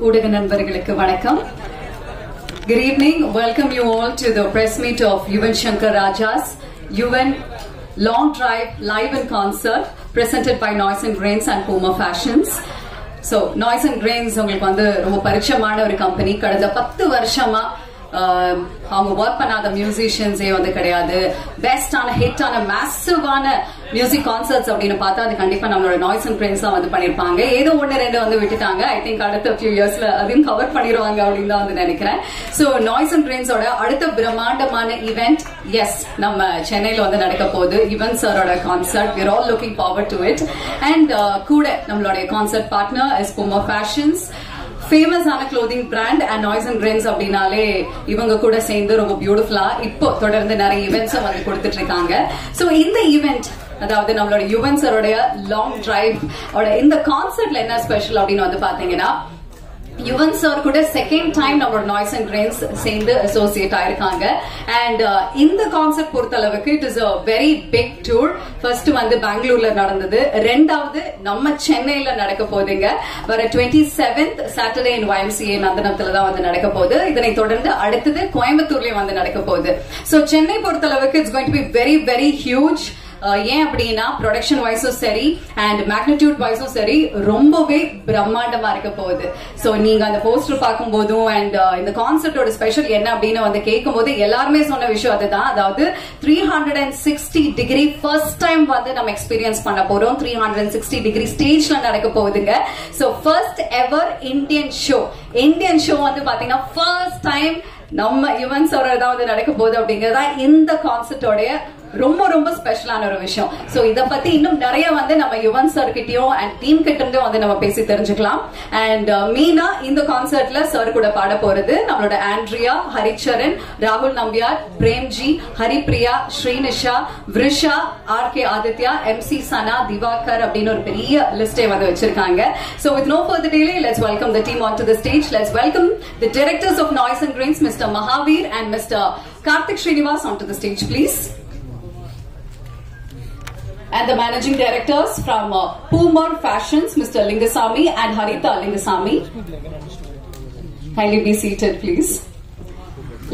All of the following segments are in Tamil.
ஊடக நண்பர்களுக்கு வணக்கம். Good evening. Welcome you all to the press meet of Yuvan Shankar Raja's Yuvan Long Drive Live in Concert presented by Noise and Grains and Puma Fashions. So Noise and Grains உங்களுக்கு வந்து ரொம்ப பரிச்சயமான ஒரு கம்பெனி. கடந்த 10 வருஷமா அவங்க ஒர்க் பண்ணாத மியூசிஷியன்ஸே வந்து கிடையாது. பெஸ்டான ஹிட்டான மேசிவான மியூசிக் கான்சர்ட்ஸ் அப்படின்னு பார்த்தா அது கண்டிப்பா நம்மளோட நாய்ஸ் அண்ட் கிரேன்ஸ் தான் வந்து பண்ணிருப்பாங்க. ஏதோ ஒன்னு ரெண்டு வந்து விட்டுட்டாங்க. ஐ திங்க் அடுத்த ஃபியூ இயர்ஸ்ல அதையும் கவர் பண்ணிடுவாங்க அப்படின்னு தான் வந்து நினைக்கிறேன். சோ நாய்ஸ் அண்ட் கிரேன்ஸோட அடுத்த பிரம்மாண்டமான ஈவெண்ட் எஸ் நம்ம சென்னையில வந்து நடக்க போகுது. யுவன் சாரோட concert. we are all looking forward to it. And கூட நம்மளுடைய concert partner is Puma Fashions. Famous ஆன clothing brand and Noise and Cranes அப்படின்னாலே இவங்க கூட சேர்ந்து ரொம்ப பியூட்டிஃபுல்லா இப்போ தொடர்ந்து நிறைய ஈவெண்ட்ஸ் வந்து கொடுத்துட்டு இருக்காங்க. சோ இந்த ஈவெண்ட் அதாவது நம்மளோட யுவன் சாரோட லாங் டிரைவ் இந்த கான்சர்ட்ல என்ன ஸ்பெஷல் அப்படின்னு வந்து பாத்தீங்கன்னா யுவன் சார் கூட செகண்ட் டைம் நம்மளோட நாய்ஸ் அண்ட் கிரேன்ஸ் சேர்ந்து அசோசியேட் ஆயிருக்காங்க. அண்ட் இந்த கான்செப்ட் பொறுத்த அளவுக்கு it is a very big tour. First வந்து பெங்களூர்ல நடந்தது, ரெண்டாவது நம்ம சென்னையில நடக்க போகுதுங்க. வர 27th சாட்டர்டே இன் YMCA நந்தனத்துல தான் வந்து நடக்க போகுது. இதனை தொடர்ந்து அடுத்தது கோயம்புத்தூர்லயும் வந்து நடக்க போகுது. சோ சென்னை பொறுத்த அளவுக்கு it's going to be very very huge. ஏன் அப்படின்னா ப்ரொடக்ஷன் வைஸும் சரி அண்ட் மேக்னிடியூட் வைஸும் சரி ரொம்பவே பிரம்மாண்டமா இருக்க போகுது. சோ நீங்க அந்த போஸ்டர் பார்க்கும் போதும் அண்ட் இந்த கான்செப்டோட ஸ்பெஷல் என்ன அப்படின்னு வந்து கேட்கும் போது எல்லாருமே சொன்ன விஷயம் அதுதான். அதாவது 360 டிகிரி ஃபர்ஸ்ட் டைம் வந்து நம்ம எக்ஸ்பீரியன்ஸ் பண்ண போறோம். 360 டிகிரி ஸ்டேஜ்ல நடக்க போகுதுங்க. So first ever Indian show வந்து பாத்தீங்கன்னா ஃபர்ஸ்ட் டைம் நம்ம யுவன் சார் தான் வந்து நடக்க போகுது அப்படிங்கறதா இந்த கான்செப்டோட ரொம்ப ரொம்ப ஸ்பெஷலான ஒரு விஷயம். சோ இத பத்தி இன்னும் நிறைய வந்து நம்ம யுவன் சார் கிட்டயும் அண்ட் டீம் கிட்ட இருந்தும் வந்து நம்ம பேசி தெரிஞ்சுக்கலாம். அண்ட் மீனா இந்த கான்சர்ட்ல சார் கூட பாட போறது நம்மளோட ஆண்ட்ரியா, ஹரிச்சரன், ராகுல் நம்பியார், பிரேம்ஜி, ஹரிப்ரியா, ஸ்ரீனிஷா, விருஷா, RK ஆதித்யா, MC சனா, திவாகர் அப்படின்னு ஒரு பெரிய லிஸ்டே வந்து வச்சிருக்காங்க. So with no further delay, let's welcome the team onto the stage. Let's welcome the directors of Noise and Grains, Mr. Mahavir and Mr. Karthik Srinivas onto the stage, please. And the managing directors from Puma Fashions, Mr. Lingasamy and Haritha Lingasamy. Kindly be seated, please.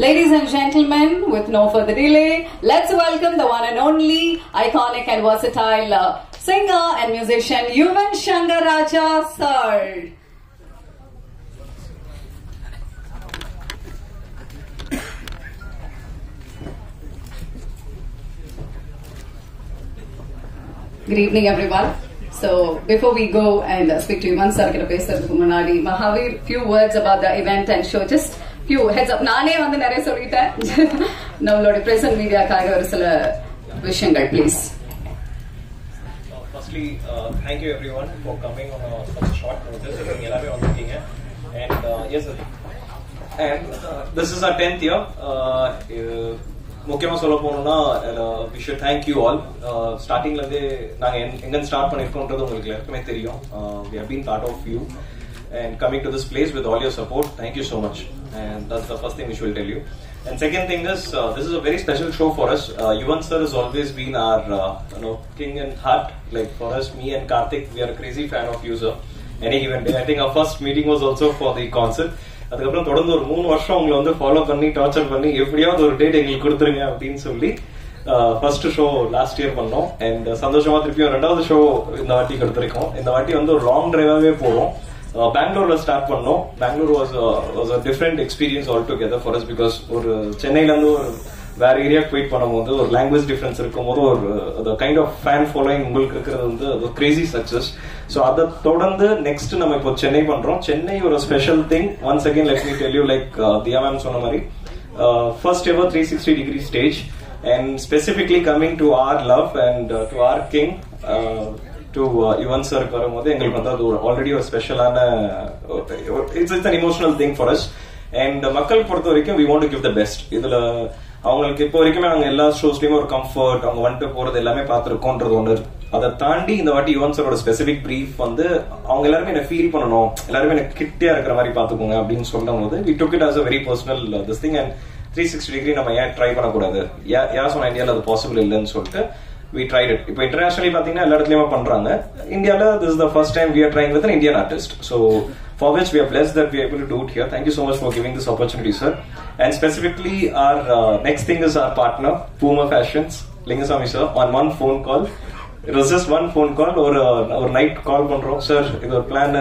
Ladies and gentlemen, with no further delay, let's welcome the one and only iconic and versatile singer and musician Yuvan Shankar Raja sir. Good evening, everyone. So before we go and speak to Yuvan sir, kita pesradhukku munadi Mahavir, few words about the event and show. Just few heads up. Naane vandu nariya solliten. Nammaloda present media kaga oru sila vishayangal please. Firstly, thank you everyone for coming on such a short notice. Neenga ellame vandirukeenga and yes sir. And this is our 10th year. முக்கியமா சொல்ல போனோம்னா we should thank you all. ஸ்டார்டிங்ல இருந்தே நாங்க எங்க ஸ்டார்ட் பண்ணிருக்கோம்ன்றது உங்களுக்கு எல்லாருக்குமே தெரியும். We have been part of you and coming to this place with all your support. Thank you so much. And that's the first thing which we'll tell you. And second thing is this is a very special show for us. Yuvan sir has always been our king and heart. Like for us, me and Karthik, we are a crazy fan of you sir. Any given day, I think our first meeting was also for the concert. அதுக்கப்புறம் தொடர்ந்து ஒரு 3 வருஷம் உங்களை வந்து ஃபாலோ பண்ணி டார்ச்சர் பண்ணி எப்படியாவது ஒரு டேட் எங்களுக்கு கொடுத்துருங்க அப்படின்னு சொல்லி ஃபர்ஸ்ட் ஷோ லாஸ்ட் இயர் பண்ணோம். அண்ட் சந்தோஷமா திருப்பியும் 2வது ஷோ இந்த வாட்டி கொடுத்துருக்கோம். இந்த வாட்டி வந்து ஒரு லாங் டிரைவாவே போறோம். பெங்களூர்ல ஸ்டார்ட் பண்ணோம். Bangalore was a different experience altogether for us because ஒரு சென்னையில இருந்து ஒரு வேற ஏரியா குவைட் பண்ணும்போது ஒரு லாங்குவேஜ் டிஃபரன்ஸ் இருக்கும் போது ஒரு கைண்ட் ஆஃப் ஃபேன் ஃபாலோயிங் உங்களுக்கு இருக்கிறது வந்து ஒரு கிரேசி சக்சஸ். ஸோ அதை தொடர்ந்து நெக்ஸ்ட் நம்ம இப்போ சென்னை பண்றோம். சென்னை ஒரு special thing. Once again let me tell you like Diya ma'am சொன்ன மாதிரி first ever 360 degree stage and specifically coming to our love and to our king to Yuvan சருக்கு வரும்போது எங்களுக்கு வந்து அது ஆல்ரெடி ஒரு ஸ்பெஷலான it's an emotional thing for us. And மக்கள் பொறுத்த வரைக்கும் we want to give the best. இதுல அவங்களுக்கு இப்போ வரைக்குமே நாங்க எல்லா ஷோஸ்லயுமே ஒரு கம்ஃபர்ட் அவங்க வந்துட்டு போறது எல்லாமே பார்த்துருக்கோன்றது ஒன்று. அதை தாண்டி இந்த வாட்டி யுவன் சரோட ஸ்பெசிபிக் பிரீஃப் வந்து அவங்க எல்லாருமே என்ன ஃபீல் பண்ணணும், எல்லாருமே எனக்கு கிட்டியா இருக்கிற மாதிரி பாத்துக்கோங்க அப்படின்னு சொல்லும் போது we took it as a very personal this thing. And 360 degree நம்ம ஏன் ட்ரை பண்ணக்கூடாது, யார் சொன்ன இந்தியாவில் அது பாசிபிள் இல்லைன்னு சொல்லிட்டு we tried it. இப்போ இன்டர்நேஷனலி பாத்தீங்கன்னா எல்லா இடத்துலயுமே பண்றாங்க. இந்தியால this is the first time we are trying with an Indian artist. So for which we are blessed that we are able to do it here. Thank you so much for giving this opportunity, sir. And specifically, our next thing is our partner, Puma Fashions, Lingasamy sir, on one phone call. It was just one phone call or night call பண்றோம் சார், இது ஒரு பிளான்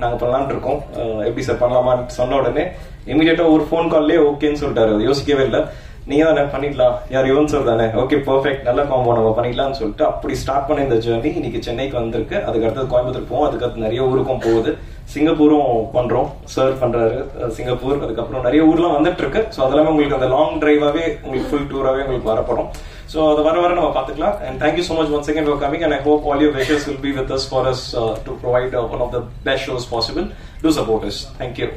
நாங்க பண்ணலாம்னு இருக்கோம், எப்படி சார் பண்ணலாமான்னு சொன்ன உடனே இமீடியட்டா ஒரு ஃபோன் கால்லே ஓகேன்னு சொல்லிட்டாரு. யோசிக்கவே இல்லை, நீங்க தானே பண்ணிடலாம், யார் யுவன் சார் தானே, ஓகே பர்ஃபெக்ட், நல்ல காம்போ நம்ம பண்ணிடலாம்னு சொல்லிட்டு அப்படி ஸ்டார்ட் பண்ண இந்த ஜேர்னி இன்னைக்கு சென்னைக்கு வந்திருக்கு. அதுக்கு அடுத்தது கோயம்புத்தூர் போவோம், அதுக்கடுத்து நிறைய ஊருக்கும் போகுது, சிங்கப்பூரும் பண்றோம், சார் பண்றாரு சிங்கப்பூர், அதுக்கப்புறம் நிறைய ஊர்லாம் வந்துட்டு இருக்கு. ஸோ அதெல்லாமே உங்களுக்கு அந்த லாங் டிரைவாவே உங்களுக்கு ஃபுல் டூராவே உங்களுக்கு வரப்படும். ஸோ அதை வர நம்ம பார்த்துக்கலாம். And thank you so much once again for coming and I hope all your wishes will be with us for us to provide one of the best shows possible. To support us. Thank you.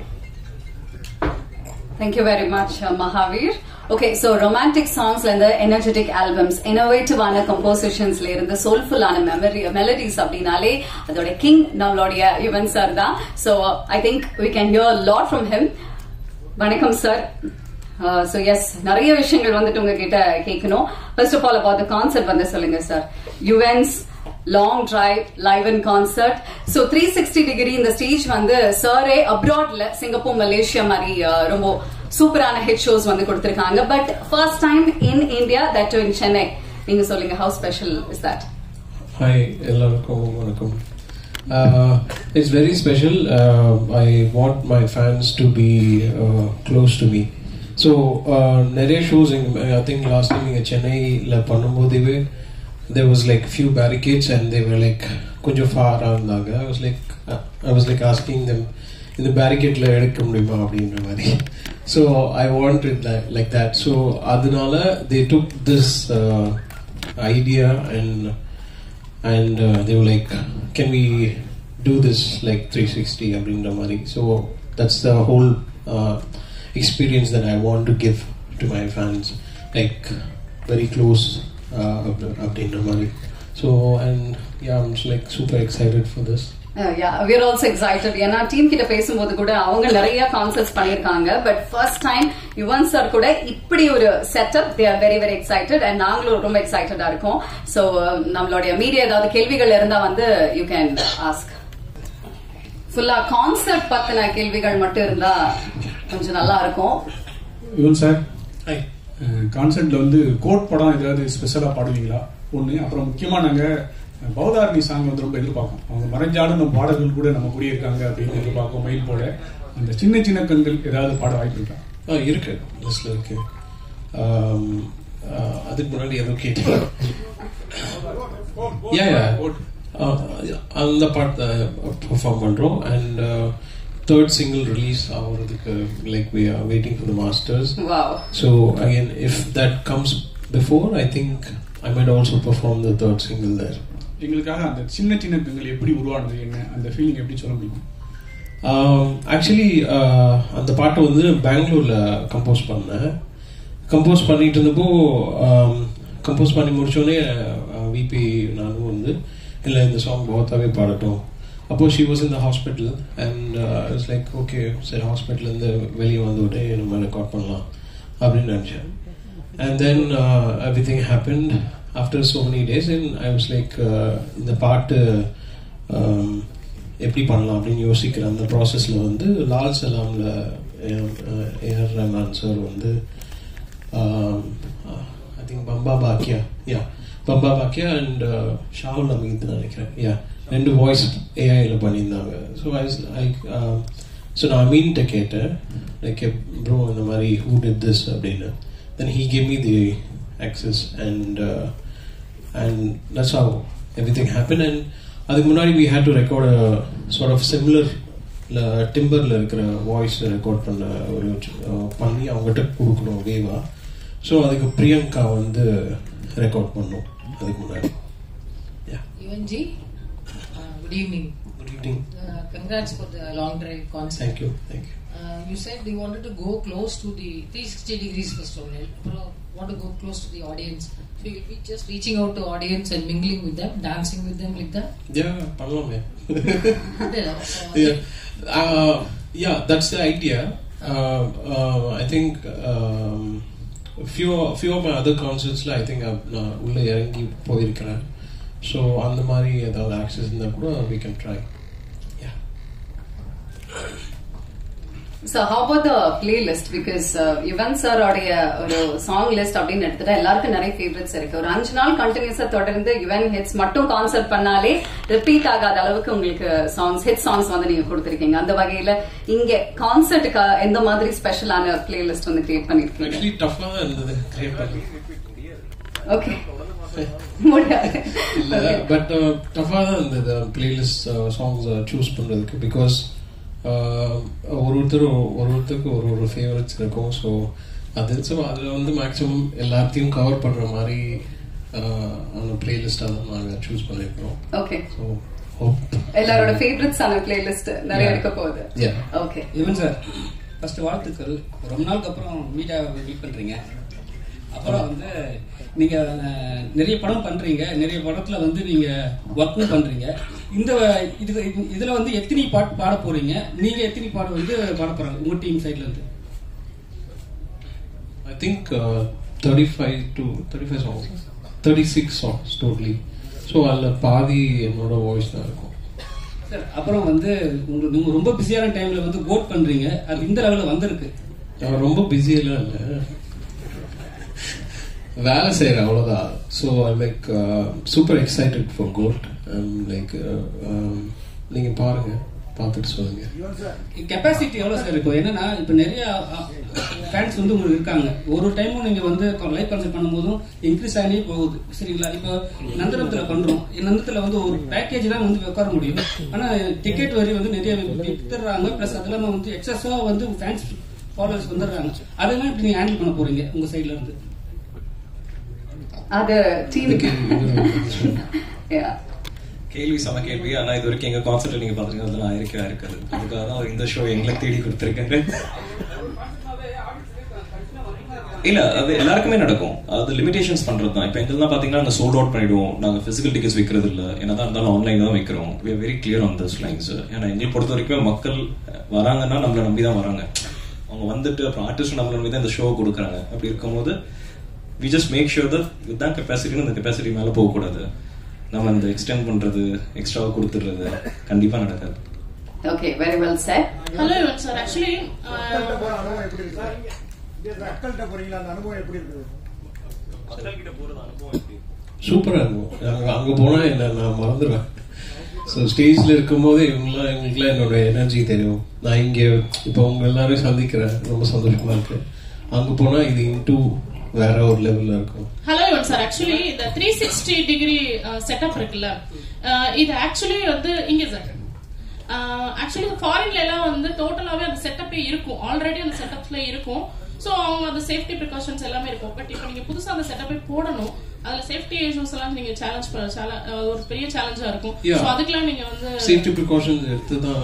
Thank you very much, Mahavir. Okay, so romantic songs and the energetic albums, innovative ana compositions la irundha soulful ana melodies அப்படினாலே அதோட கிங் நம்மளுடைய யுவன் சார் தான். So I think we can hear a lot from him. வணக்கம் சார். So yes, நிறைய விஷயங்கள் வந்துட்டு உங்ககிட்ட கேட்கணும். First of all about the concert வந்து சொல்லுங்க sir. Yuvan's long drive live in concert. So 360 degree இந்த ஸ்டேஜ் வந்து சாரே அப்ராட்ல சிங்கப்பூர் மலேசியா மாதிரி ரொம்ப சூப்பரான ஹிட் ஷோஸ் வந்து கொடுத்திருக்காங்க. But first time in India, that to in Chennai. நீங்க சொல்லுங்க, how special is that? Hi, எல்லாருக்கும் வணக்கம். It's very special. I want my fans to be close to me. So நிறைய shows I think last time இங்க சென்னைல பண்ணும்போது there was like few barricades and they were like கொஞ்சம் far இருந்தாங்க. I was like asking them, இந்த barricade ல எடுக்க முடியுமா அப்படின்ற மாதிரி. So I wanted like that. So அதனால they took this idea and they were like, can we do this like 360 அப்படின்ற மாதிரி. So that's the whole experience that I want to give to my fans, like very close அப்படின்ற மாதிரி. So and yeah, I'm just like super excited for this. Yeah, we're also excited. ஏன்னா டீம் கிட்ட பேசும்போது கூட அவங்க நிறைய கான்சர்ட்ஸ் பண்ணிருக்காங்க. But first time Yuvan sir கூட இப்படி ஒரு setup, they are very very excited and நாங்களும் ரொம்ப எக்ஸைட்டடா இருக்கோம். So நம்மளுடைய மீடியா ஏதாவது கேள்விகள் இருந்தா வந்து you can ask. ஃபுல்லா கான்சர்ட் பத்தின கேள்விகள் மட்டும் இருந்தா கொஞ்சம் நல்லா இருக்கும். Yuvan sir, hi. கான்சர்ட்ல வந்து கோட் படம் ஏதாவது ஸ்பெஷலா பாடுவீங்களா ஒண்ணு? அப்புறம் முக்கியமா நாங்க பௌதாரணி சாங் வந்து ரொம்ப எதிர்பார்க்கோம். அவங்க மறைஞ்சாடும் பாடல்கள் கூட நம்ம கூடிய இருக்காங்க அப்படின்னு எதிர்பார்க்கோம். மயில் போல அந்த சின்ன சின்ன கண்கள் ஏதாவது பாட வாய்ப்பு இருக்கா? இருக்கு, லிஸ்ட்ல இருக்கு. அதுக்கு முன்னாடி எதுவும் கேட்டீங்க? அந்த பாட்டு பெர்ஃபார்ம் பண்றோம். அண்ட் third single release ஆகிறதுக்கு like we are waiting for the masters. Wow. So again, if that comes before, I think I might also perform the third single there. எங்களுக்காக அந்த சின்ன சின்ன கண்கள் எப்படி உருவானது, என்ன அந்த ஃபீலிங் எப்படி சொல்ல முடியும்? ஆக்சுவலி அந்த பாட்டு வந்து பெங்களூர்ல கம்போஸ் பண்ணேன். கம்போஸ் பண்ணிட்டு இருந்தப்போ கம்போஸ் பண்ணி முடிச்சோடனே விபி நானும் வந்து இல்லை இந்த சாங் பௌத்தாவே பாடட்டும். அப்போ she was in the hospital and I was like, okay, சரி ஹாஸ்பிட்டல் இருந்து வெளியே வந்து விட்டு நம்ம ரெக்கார்ட் பண்ணலாம் அப்படின்னு நினச்சேன். And then everything happened after so many days and I was like, இந்த பாட்டு எப்படி பண்ணலாம் அப்படின்னு யோசிக்கிற அந்த ப்ராசஸில் வந்து லால் சலாம்ல ஏஆர் ரஹ்மான் சார் வந்து I think Bamba Bakya and Shahul Hameed நினைக்கிறேன், ரெண்டு வாய்ஸ் ஏஐல பண்ணியிருந்தாங்க. ஸோ ஸோ நான் அமீன்கிட்ட கேட்டேன், லைக் ப்ரோ இந்த மாதிரி ஹூ டிட் திஸ் அப்படின்னு. தென் he gave me the access and that's how everything happen. And அதுக்கு முன்னாடி we had to record a sort of similar டிம்பர்ல இருக்கிற வாய்ஸ் ரெக்கார்ட் பண்ணி அவங்ககிட்ட கொடுக்கணும் வேவா. ஸோ அதுக்கு பிரியங்கா வந்து ரெக்கார்ட் பண்ணோம் அதுக்கு முன்னாடி. Yuvanji, good evening. Good evening. Congrats for the long drive concert. Thank you. You said you wanted to go close to the 360 degrees festival. Want to go close to the audience. So you'll be just reaching out to audience and mingling with them, dancing with them like that? Yeah, panalame. Yeah, that's the idea. I think few of my other concerts I think உள்ள இறங்கி போயிருக்கிறேன். So அந்த மாதிரி ஏதாவது ஆக்சஸ் இருந்தா கூட we can try. Yeah. So how about the playlist? Because Yuvan sir உடைய ஒரு சாங் லிஸ்ட் அப்படின்னு எடுத்துட்டா எல்லாருக்கும் நிறைய ஃபேவரட்ஸ் இருக்கு. ஒரு 5 நாள் கண்டினியூஸா தொடர்ந்து யுவன் ஹிட்ஸ் மட்டும் கான்சர்ட் பண்ணாலே ரிப்பீட் ஆகாத அளவுக்கு உங்களுக்கு ஹிட் சாங்ஸ் வந்து நீங்க கொடுத்திருக்கீங்க. அந்த வகையில இங்க கான்சர்ட்டுக்கு எந்த மாதிரி ஸ்பெஷலான பிளேலிஸ்ட் வந்து கிரியேட் பண்ணிருக்கீங்க? Actually tough ஆ இருந்தது கிரியேட் பண்ணி. ஓகே. முடியாது. பட் டஃபா தான் இருந்தது பிளேலிஸ்ட் சாங்ஸ் சூஸ் பண்றதுக்கு. பிகாஸ் ஒருத்தருக்கு ஒரு ஃபேவரட்ஸ் இருக்கும். ஸோ அதில் வந்து மேக்ஸிமம் எல்லாத்தையும் கவர் பண்ற மாதிரி அந்த பிளேலிஸ்டாக தான் நாங்கள் சூஸ் பண்ணியிருக்கிறோம். ஓகே. ஸோ எல்லாரோட ஃபேவரட்ஸ் ஆன பிளேலிஸ்ட் நிறைய இருக்க போகுது. ஓகே. யுவன் சார், ஃபர்ஸ்ட் வாழ்த்துக்கள். ரொம்ப நாளுக்கு அப்புறம் மீட் பண்றீங்க. அப்புறம் வந்து நீங்க நிறைய படம் பண்றீங்க, நிறைய படத்துல வந்து நீங்க ஒர்க்கும் பண்றீங்க. இதுல வந்து எத்தனை பாட்டு பாட போறீங்க? நீங்க எத்தனை பாட்டு வந்து பாட போறாங்க உங்க டீம் சைட்ல இருந்து? I think 35 songs, 36 songs totally. So அதுல பாதி என்னோட வாய்ஸ் தான் இருக்கும். சார், அப்புறம் வந்து நீங்க ரொம்ப பிஸியான டைம்ல வந்து கோட் பண்றீங்க. அது இந்த லெவல்ல வந்திருக்கு. ரொம்ப பிஸியெல்லாம் இல்லை, வேலை செய்யற அவ்வளவுதான். So I like super excited for GOAT. Like நீங்க பாருங்க, பார்த்துட்டு சொல்லுங்க. கெப்பாசிட்டி எவ்வளவு சார் இருக்கும்? என்னன்னா இப்ப நிறைய ஃபேன்ஸ் வந்து உங்களுக்கு இருக்காங்க. ஒரு டைமும் நீங்க வந்து லைவ் கான்சர்ட் பண்ணும்போதும் இன்க்ரீஸ் ஆகினே போகுது. சரிங்களா? இப்போ நந்தனத்துல பண்றோம். நந்தனத்துல வந்து ஒரு பேக்கேஜ் தான் வந்து உட்கார முடியும். ஆனா டிக்கெட் வரி வந்து நிறைய வித்துறாங்க. பிளஸ் அதெல்லாம் வந்து எக்ஸஸா வந்து ஃபேன்ஸ் ஃபாலோவர்ஸ் வந்துடுறாங்க. அதெல்லாம் இப்படி நீங்க ஹேண்டில் பண்ண போறீங்க உங்க சைட்ல இருந்து? அது டீமுக்கு கேள்வி சம கேள்வி. ஆனா இது வரைக்கும் எங்க கான்செப்ட் நீங்க பாத்தீங்கன்னா அதெல்லாம் இருக்காது. அதுக்காக தான் இந்த ஷோ எங்களுக்கு தேடி கொடுத்திருக்காரு. இல்ல, அது எல்லாருக்குமே நடக்கும். அது லிமிடேஷன்ஸ் பண்றது தான். இப்ப எங்கெல்லாம் பாத்தீங்கன்னா நாங்க சோல்ட் அவுட் பண்ணிடுவோம். நாங்க பிசிக்கல் டிக்கெட்ஸ் விற்கிறது இல்ல. என்னதான் இருந்தாலும் ஆன்லைன் தான் வைக்கிறோம். we are very clear on this lines. ஏன்னா எங்களை பொறுத்த வரைக்கும் மக்கள் வராங்கன்னா நம்மள நம்பி தான் வராங்க. அவங்க வந்துட்டு அப்புறம் ஆர்டிஸ்ட் நம்மள நம்பி தான் இந்த ஷோ கொடுக்குறாங்க. அப்படி இருக்கும்போது we just make sure that இதுதான் கெப்பாசிட்டி, இந்த கெப்பாசிட்டி மேல போக கூடாது. நம்ம இந்த எக்ஸ்டெண்ட் பண்றது, எக்ஸ்ட்ராவா கொடுத்துறது கண்டிப்பா நடக்காது. Okay, very well sir. Hello Yuvan sir, actually மக்கள்கிட்ட போறீங்களா, அந்த அனுபவம் எப்படி இருக்குது? மக்கள்கிட்ட போறது அனுபவம் எப்படி? சூப்பரா இருக்கும். அங்க போனா என்ன நான் மறந்துடுவேன். ஸோ ஸ்டேஜ்ல இருக்கும் போது இவங்களுக்குலாம் என்னோட எனர்ஜி தெரியும். நான் இங்க இப்போ உங்க எல்லாரும் சந்திக்கிறேன், ரொம்ப சந்தோஷமா இருக்கு. அங்க போனா இது இன்டூ வேற ஒரு லெவல்ல இருக்கும். ஹலோ யுவன் சார், ஆக்சுவலி இந்த 360 டிகிரி செட்டப் இருக்குல்ல, இது ஆக்சுவலி வந்து இங்க சார் ஆக்சுவலி ஃபாரின்ல எல்லாம் வந்து டோட்டலாவே அந்த செட்டப்பே இருக்கும். ஆல்ரெடி அந்த செட்டப்ஸ்ல இருக்கும். சோ அவங்க அந்த சேஃப்டி ப்ரிகாஷன்ஸ் எல்லாமே இருக்கும். பட் இப்போ நீங்க புதுசா அந்த செட்டப்பே போடணும். அதுல சேஃப்டி இஷ்யூஸ் எல்லாம் நீங்க ஒரு பெரிய சேலஞ்சா இருக்கும். சோ அதுக்கெல்லாம் நீங்க வந்து சேஃப்டி ப்ரிகாஷன்ஸ் எடுத்து தான்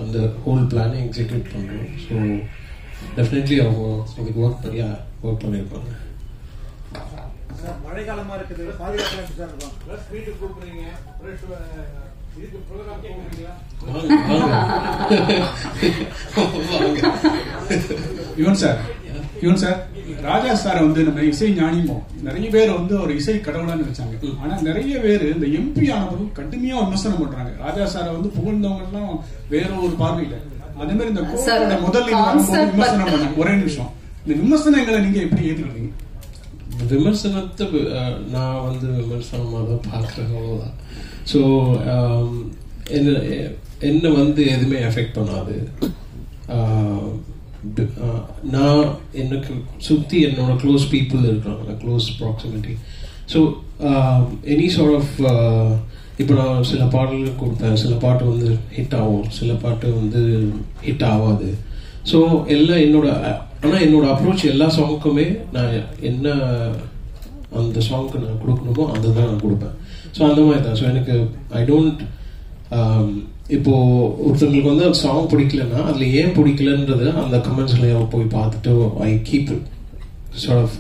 அந்த ஹோல் பிளானை எக்ஸிக்யூட் பண்றோம். ஸோ டெஃபினெட்லி அவங்க அதுக்கு ஒர்க் பண்ணிருப்பாங்க. மழை காலமா இருக்குது, பாதுகாப்பு வீட்டுக்கு கூப்பிடுறீங்க, இதுக்கு ப்ரோக்ராம் போகிறீங்களா? யுவன் சார், ராஜா சார் வந்து நம்ம இசை ஞானிமோ நிறைய பேர் வந்து ஒரு இசை கடவுளான்னு நினைச்சாங்க. ஆனா நிறைய பேர் இந்த எம்பி ஆனவரும் கடுமையா விமர்சனம் பண்றாங்க. ராஜா சாரை வந்து புகழ்ந்தவங்க எல்லாம் வேற ஒரு பார்வையில. அதே மாதிரி இந்த கோவிலோட முதல் விமர்சனம் பண்ண ஒரே நிமிஷம், இந்த விமர்சனங்களை நீங்க எப்படி ஏத்துக்கிறீங்க? விமர்சனத்தை நான் வந்து விமர்சனமாக தான் பார்க்குறேன், அவ்வளோதான். ஸோ என்ன வந்து எதுவுமே எஃபெக்ட் பண்ணாது. நான் எனக்கு சுற்றி என்னோட க்ளோஸ் பீப்புள் இருக்கிறாங்க, close proximity. So any sort of இப்போ நான் சில பாடல்கள் கொடுப்பேன், சில பாட்டு வந்து ஹிட் ஆகும், சில பாட்டு வந்து ஹிட் ஆகாது. ஸோ எல்லாம் என்னோட அப்ரோச் எல்லா சாங்குக்குமே நான் என்ன அந்த சாங்க்கு நான் கொடுக்கணுமோ அதை தான் நான் கொடுப்பேன். ஸோ அந்த மாதிரி தான். ஸோ எனக்கு ஐ டோன்ட் இப்போ ஒருத்தங்களுக்கு வந்து அந்த சாங் பிடிக்கலன்னா அதில் ஏன் பிடிக்கலன்றது அந்த கமெண்ட்ஸ்ல போய் பார்த்துட்டு I keep sort of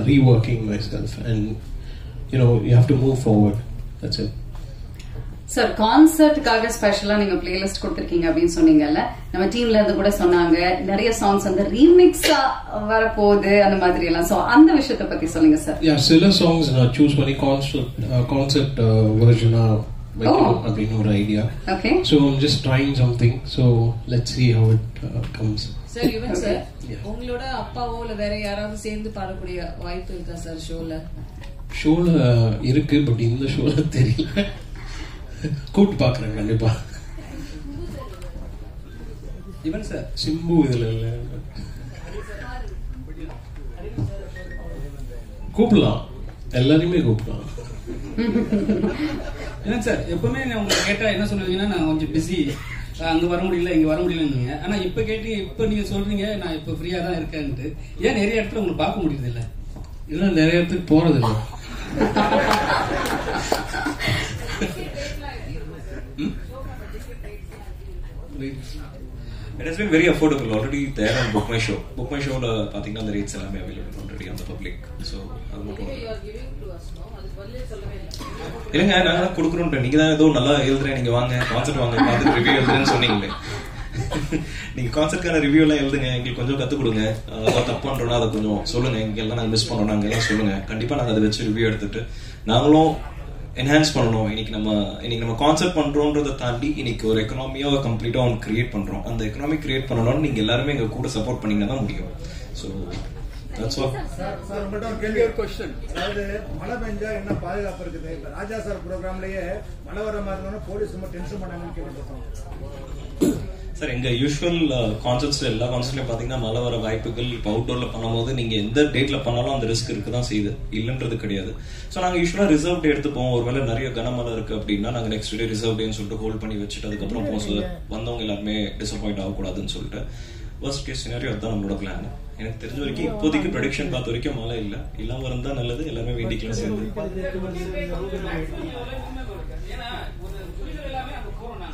reworking myself and you have to move forward. That's it. Sir, கான்சர்ட்டுக்காக ஸ்பெஷலா நீங்க பிளேலிஸ்ட் கொடுத்திருக்கீங்க அப்படின்னு சொன்னீங்கல்ல, நம்ம டீம்ல இருந்து கூட சொன்னாங்க நிறைய சாங்ஸ் வந்து ரீமிக்ஸா வரப்போகுது அந்த மாதிரி எல்லாம். சோ அந்த விஷயத்தை பத்தி சொல்லுங்க சார். சில சாங்ஸ் நான் சூஸ் பண்ணி கான்செப்ட் வெர்ஷனா அப்படின்னு ஒரு idea. Okay. So I'm just trying something. So let's see how it comes. Sir Yuvan sir, உங்களோட அப்பாவோ இல்ல வேற யாராவது சேர்ந்து பாடக்கூடிய வாய்ப்பு இருக்கா சார் ஷோல இருக்கு, பட் இந்த ஷோல தெரியல. கூப்பிட்டு பாக்குறேன் கண்டிப்பா. யுவன் சார், சிம்பு இதுல இல்ல, கூப்பிடலாம், எல்லாரையுமே கூப்பிடலாம். என்ன சார், எப்பவுமே நான் உங்களை கேட்டா என்ன சொல்லுவீங்கன்னா நான் கொஞ்சம் பிஸி, அங்க வர முடியல இங்க வர முடியலன்னு. ஆனா இப்ப கேட்டு இப்ப நீங்க சொல்றீங்க நான் இப்ப ஃப்ரீயா தான் இருக்கேன்ட்டு. ஏன் நிறைய இடத்துல உங்களுக்கு பார்க்க முடியுது இல்ல? இல்ல, நிறைய இடத்துக்கு போறது இல்ல. It has been very affordable already there on Book My Show. Book My Show la pathina the rates எல்லாமே available already on the public. So அது மட்டும் இல்லங்க, நாங்க கொடுக்குறோம். நீங்க தான் ஏதோ நல்லா எழுதுறேன், நீங்க வாங்க கான்செப்ட் வாங்க பார்த்து ரிவ்யூ எழுதுறேன்னு சொன்னீங்களே. நீங்க கான்செப்ட்கான ரிவ்யூ எல்லாம் எழுதுங்க, எங்களுக்கு கொஞ்சம் கத்து கொடுங்க. அதாவது தப்பு பண்றோம்னா அதை கொஞ்சம் சொல்லுங்க, இங்க எல்லாம் நாங்க மிஸ் பண்றோம் நாங்க எல்லாம் சொல்லுங்க. கண்டிப்பா நாங்க அதை வச்சு ரிவ்யூ எடுத்துட்டு நாங்களும் என்ஹான்ஸ் பண்ணணும். இன்னைக்கு நம்ம கான்செப்ட் பண்றோம்ன்றதை தாண்டி இன்னைக்கு ஒரு எக்கனாமியா கம்ப்ளீட்டா ஒன்று கிரியேட் பண்றோம். அந்த எக்கனாமி கிரியேட் பண்ணணும்னு நீங்க எல்லாருமே எங்க கூட சப்போர்ட் பண்ணீங்கன்னா தான் முடியும். So that's all. சார் உங்கள்கிட்ட ஒரு கேள்வி, ஒரு கொஸ்டின். அதாவது மழை பெஞ்சா என்ன பாதுகாப்பு இருக்குது? இப்ப ராஜா சார் ப்ரோக்ராம்லயே மழை வர மாதிரி இருந்தாலும் போலீஸ் ரொம்ப டென்ஷன் பண்ணாங்கன்னு கேள்விப்பட்டோம். சார், எங்க யூஸ்வல் கான்செப்ட்ஸ் எல்லா கான்செப்ட்லயும் பாத்தீங்கன்னா மழை வர வாய்ப்புகள் இப்போ அவுட்டோர்ல பண்ணும்போது நீங்க எந்த டேட்ல பண்ணாலும் அந்த ரிஸ்க் இருக்குதான் செய்யுது, இல்லன்றது கிடையாது. ஸோ நாங்க யூஸ்வலா ரிசர்வ் டே எடுத்துப்போம். ஒருவேளை நிறைய கனமழை இருக்கு அப்படின்னா நாங்க நெக்ஸ்ட் டே ரிசர்வ் டேன்னு சொல்லிட்டு ஹோல்ட் பண்ணி வச்சுட்டு அதுக்கப்புறம் வந்தவங்க எல்லாருமே டிசப்பாயிண்ட் ஆகக்கூடாதுன்னு சொல்லிட்டு வர்ஸ்ட் கேஸ் சினாரியோ அதுதான் நம்மளோட பிளான். எனக்கு தெரிஞ்ச வரைக்கும் இப்போதைக்கு ப்ரெடிக்ஷன் பார்த்த வரைக்கும் மழை இல்ல, இல்லாம இருந்தா நல்லது, எல்லாமே வேண்டிக்கலாம் சேர்ந்து.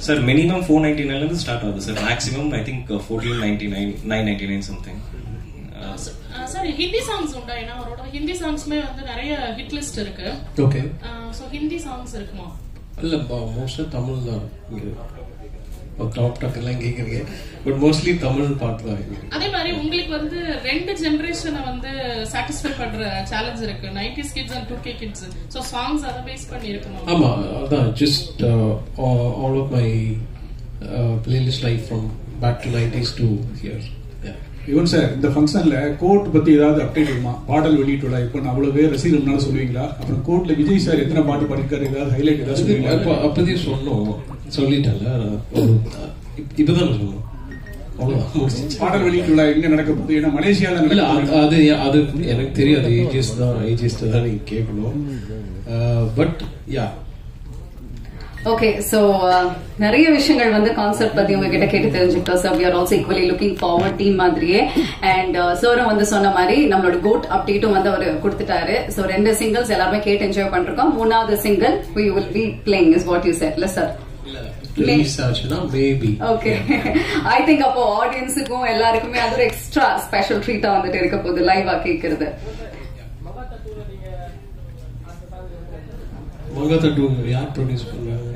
சார் மினிமம் 499 இருந்து ஸ்டார்ட் ஆகுது sir, maximum I think 1499 999 something. Sir Hindi songs உண்டா? ஏன்னா அவரோட ஹிந்தி சாங்ஸ்மே வந்து நிறைய ஹிட் லிஸ்ட் இருக்கு. ஓகே. சோ ஹிந்தி சாங்ஸ் இருக்குமா? இல்ல, மோஸ்டா தமிழ் தான். டாப் டாக் எல்லாம் கேக்குறீங்க, பட் மோஸ்ட்லி தமிழ் பாட்டு தான். அதே மாதிரி உங்களுக்கு வந்து ரெண்டு ஜெனரேஷனை வந்து சாட்டிஸ்ஃபை பண்ற சேலஞ்ச் இருக்கு, 90s kids and 2K kids. So songs அத பேஸ் பண்ணி இருக்குமா? ஆமா, அதான் just all of my playlist life from back to 90s to here. Yuvan sir, இந்த ஃபங்க்ஷன்ல கோர்ட் பத்தி ஏதாவது அப்டேட் இருக்குமா? பாடல் வெளியிட்டுள்ள இப்போ அவ்வளவு பேர் ரசிகர்னால சொல்லுவீங்களா? அப்புறம் கோர்ட்ல விஜய் சார் எத்தனை பாட்டு பாடிருக்காரு, ஏதாவது ஹைலைட் ஏதாவது சொல்லுவீங்களா? அப்பதே சொல்லிட்டல, இப்பதான் சொல்லணும். பாடல் வெளியிட்டுள்ள எங்க நடக்க போகுது? ஏன்னா மலேசியால அது எனக்கு தெரியாது. ஏஜிஎஸ் தான் நீங்க கேட்கணும். But yeah okay. சோ நிறைய விஷயங்கள் வந்து கான்செப்ட் பத்தி உங்ககிட்ட கேட்டு தெரிஞ்சுக்கிட்டோம் sir. We are also equally looking forward team மாதிரியே. அண்ட் சாரும் வந்து சொன்ன மாதிரி நம்மளோட கோட் அப்டேட்டும் வந்து அவர் கொடுத்துட்டாரு. சோ 2 சிங்கிள்ஸ் எல்லாருமே கேட்டு என்ஜாய் பண்றோம். 3வது single we will be playing is what you said. இல்ல சார்? ஓகே. ஐ திங்க் அப்போ ஆடியன்ஸுக்கும் எல்லாருக்குமே அது ஒரு எக்ஸ்ட்ரா ஸ்பெஷல் ட்ரீட்டா வந்துட்டு இருக்க போகுது லைவா கேட்கறது. யார் ப்ரொடியூஸ் பண்றாங்க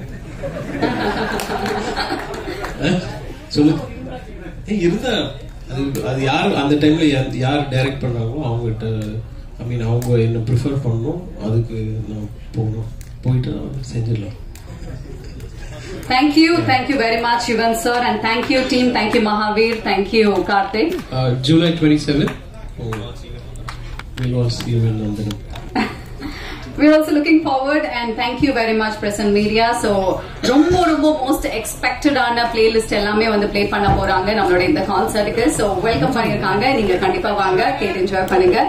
சொல்லுங்க. இருந்தா அது யார் அந்த டைம்ல யார் டைரக்ட் பண்றாங்களோ அவங்ககிட்ட, ஐ மீன் அவங்க என்ன ப்ரிஃபர் பண்ணணும், அதுக்கு நான் போயிட்டு செஞ்சிடலாம். Thank you very much Yuvan sir, and thank you team, thank you Mahavir, thank you Karthik. July 27 we'll all see you in London. We're also looking forward, and thank you very much press and media. So ரொம்ப most expected ஆன playlist எல்லாமே வந்து play பண்ண போறாங்க நம்மளோட இந்த கான்சர்ட்டுக்கு. So welcome பண்ணிருக்காங்க, நீங்க கண்டிப்பா வாங்க, கேட்டு என்ஜாய் பண்ணுங்க.